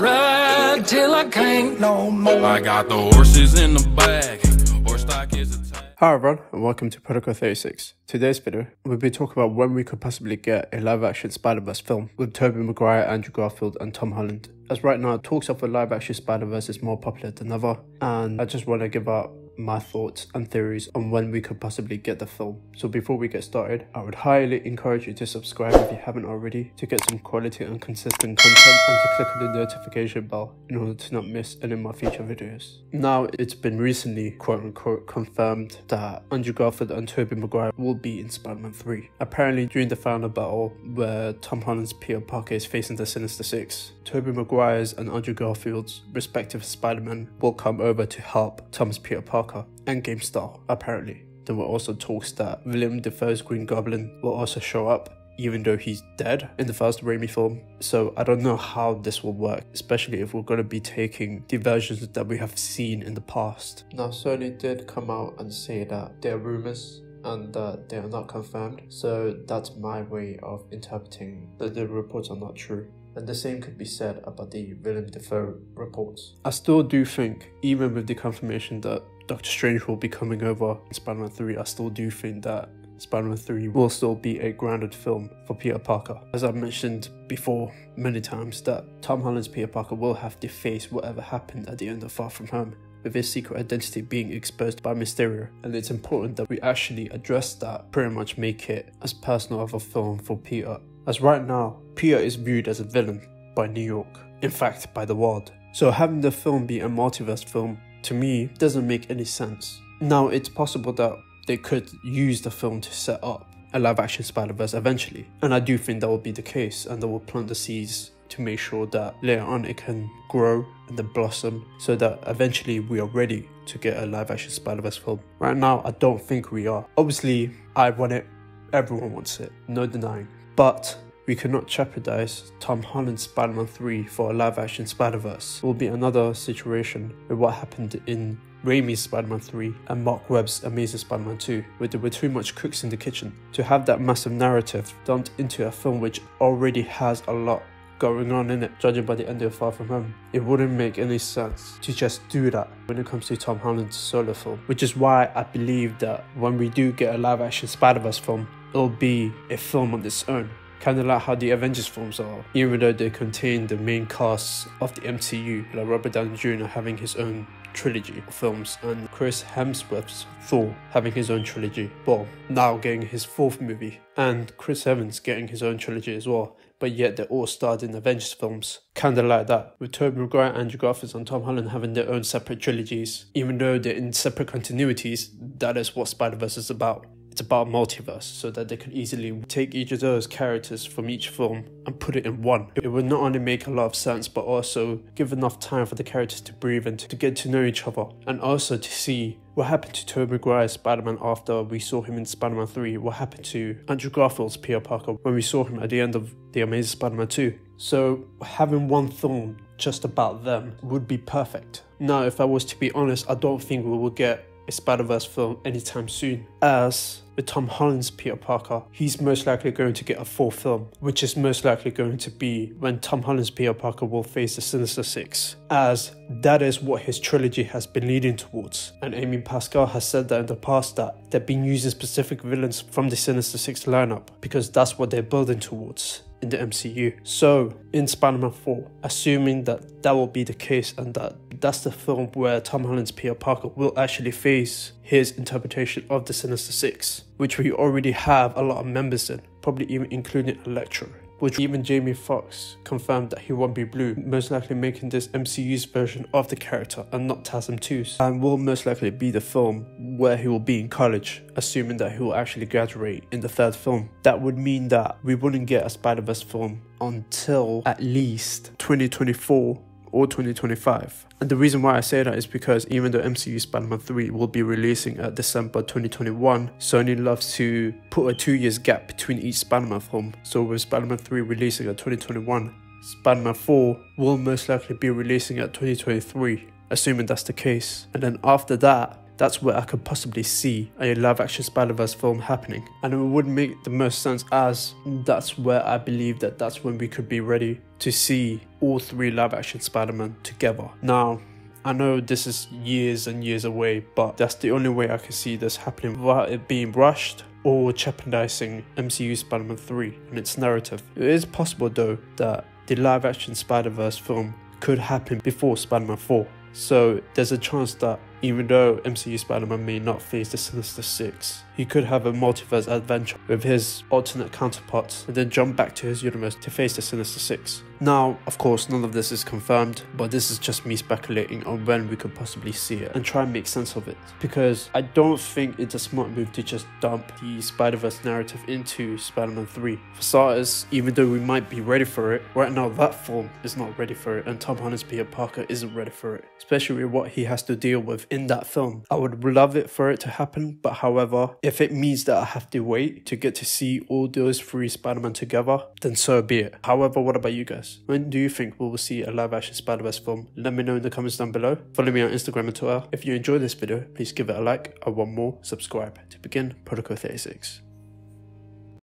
Ride till I can't no more. I got the horses in the bag. Horse stock is a tag. Hi everyone, and welcome to Protocol 36. Today's video, we'll be talking about when we could possibly get a live-action Spider-Verse film with Tobey Maguire, Andrew Garfield, and Tom Holland. As right now, talks of a live-action Spider-Verse is more popular than ever, and I just want to give out my thoughts and theories on when we could possibly get the film. So before we get started, I would highly encourage you to subscribe if you haven't already to get some quality and consistent content, and to click on the notification bell in order to not miss any of my future videos. Now, it's been recently quote-unquote confirmed that Andrew Garfield and Tobey Maguire will be in Spider-Man 3. Apparently, during the final battle where Tom Holland's Peter Parker is facing the Sinister Six, Tobey Maguire's and Andrew Garfield's respective Spider-Man will come over to help Tom's Peter Parker, Endgame style, apparently. There were also talks that Willem Dafoe's Green Goblin will also show up, even though he's dead in the first Raimi film. So I don't know how this will work, especially if we're going to be taking the versions that we have seen in the past. Now, Sony did come out and say that they're rumors and that they are not confirmed, so that's my way of interpreting that the reports are not true. And the same could be said about the Willem Dafoe reports. I still do think, even with the confirmation that Doctor Strange will be coming over in Spider-Man 3, I still do think that Spider-Man 3 will still be a grounded film for Peter Parker. As I've mentioned before many times, that Tom Holland's Peter Parker will have to face whatever happened at the end of Far From Home, with his secret identity being exposed by Mysterio. And it's important that we actually address that, pretty much make it as personal of a film for Peter. As right now, Peter is viewed as a villain by New York, in fact by the world. So having the film be a multiverse film, to me, doesn't make any sense. Now, it's possible that they could use the film to set up a live-action Spider-Verse eventually, and I do think that will be the case, and they will plant the seeds to make sure that later on it can grow and then blossom, so that eventually we are ready to get a live-action Spider-Verse film. Right now, I don't think we are. Obviously, I want it, everyone wants it, no denying. But we cannot jeopardize Tom Holland's Spider-Man 3 for a live-action Spider-Verse. It will be another situation with what happened in Raimi's Spider-Man 3 and Mark Webb's Amazing Spider-Man 2, where there were too much cooks in the kitchen. To have that massive narrative dumped into a film which already has a lot going on in it, judging by the end of Far From Home, it wouldn't make any sense to just do that when it comes to Tom Holland's solo film. Which is why I believe that when we do get a live-action Spider-Verse film, it'll be a film on its own. Kind of like how the Avengers films are, even though they contain the main casts of the MCU, like Robert Downey Jr. having his own trilogy of films and Chris Hemsworth's Thor having his own trilogy, well, now getting his fourth movie, and Chris Evans getting his own trilogy as well, but yet they all starred in Avengers films. Kinda like that, with Tobey Maguire, Andrew Garfield and Tom Holland having their own separate trilogies. Even though they're in separate continuities, that is what Spider-Verse is about. It's about multiverse, so that they could easily take each of those characters from each film and put it in one. It would not only make a lot of sense, but also give enough time for the characters to breathe and to get to know each other, and also to see what happened to Tobey Maguire's Spider-Man after we saw him in Spider-Man 3, what happened to Andrew Garfield's Peter Parker when we saw him at the end of The Amazing Spider-Man 2. So having one film just about them would be perfect. Now, if I was to be honest, I don't think we will get a Spider-Verse film anytime soon, as with Tom Holland's Peter Parker, he's most likely going to get a full film, which is most likely going to be when Tom Holland's Peter Parker will face the Sinister Six, as that is what his trilogy has been leading towards. And Amy Pascal has said that in the past, that they've been using specific villains from the Sinister Six lineup because that's what they're building towards in the MCU. So in Spider-Man 4, assuming that that will be the case and that that's the film where Tom Holland's Peter Parker will actually face his interpretation of the Sinister Six, which we already have a lot of members in, probably even including Electro, which even Jamie Foxx confirmed that he won't be Blue, most likely making this MCU's version of the character and not TASM 2's, and will most likely be the film where he will be in college, assuming that he will actually graduate in the third film. That would mean that we wouldn't get a Spider-Verse film until at least 2024 or 2025. And the reason why I say that is because even though MCU Spider-Man 3 will be releasing at December 2021, Sony loves to put a 2 years gap between each Spider-Man film. So with Spider-Man 3 releasing at 2021, Spider-Man 4 will most likely be releasing at 2023, assuming that's the case. And then after that, that's where I could possibly see a live action Spider-Verse film happening. And it would make the most sense, as that's where I believe that that's when we could be ready to see all 3 live action Spider-Man together. Now, I know this is years and years away, but that's the only way I can see this happening without it being rushed or jeopardizing MCU Spider-Man 3 and its narrative. It is possible though that the live action Spider-Verse film could happen before Spider-Man 4. So there's a chance that even though MCU Spider-Man may not face the Sinister Six, he could have a multiverse adventure with his alternate counterparts and then jump back to his universe to face the Sinister Six. Now, of course, none of this is confirmed, but this is just me speculating on when we could possibly see it and try and make sense of it. Because I don't think it's a smart move to just dump the Spider-Verse narrative into Spider-Man 3. For starters, even though we might be ready for it, right now that film is not ready for it, and Tom Holland's Peter Parker isn't ready for it, especially with what he has to deal with in that film. I would love it for it to happen, but however, if it means that I have to wait to get to see all those 3 Spider-Man together, then so be it. However, what about you guys? When do you think we will see a live action Spider-Verse film? Let me know in the comments down below. Follow me on Instagram and Twitter. If you enjoyed this video, please give it a like. I want more, subscribe. To begin, Protocol 36.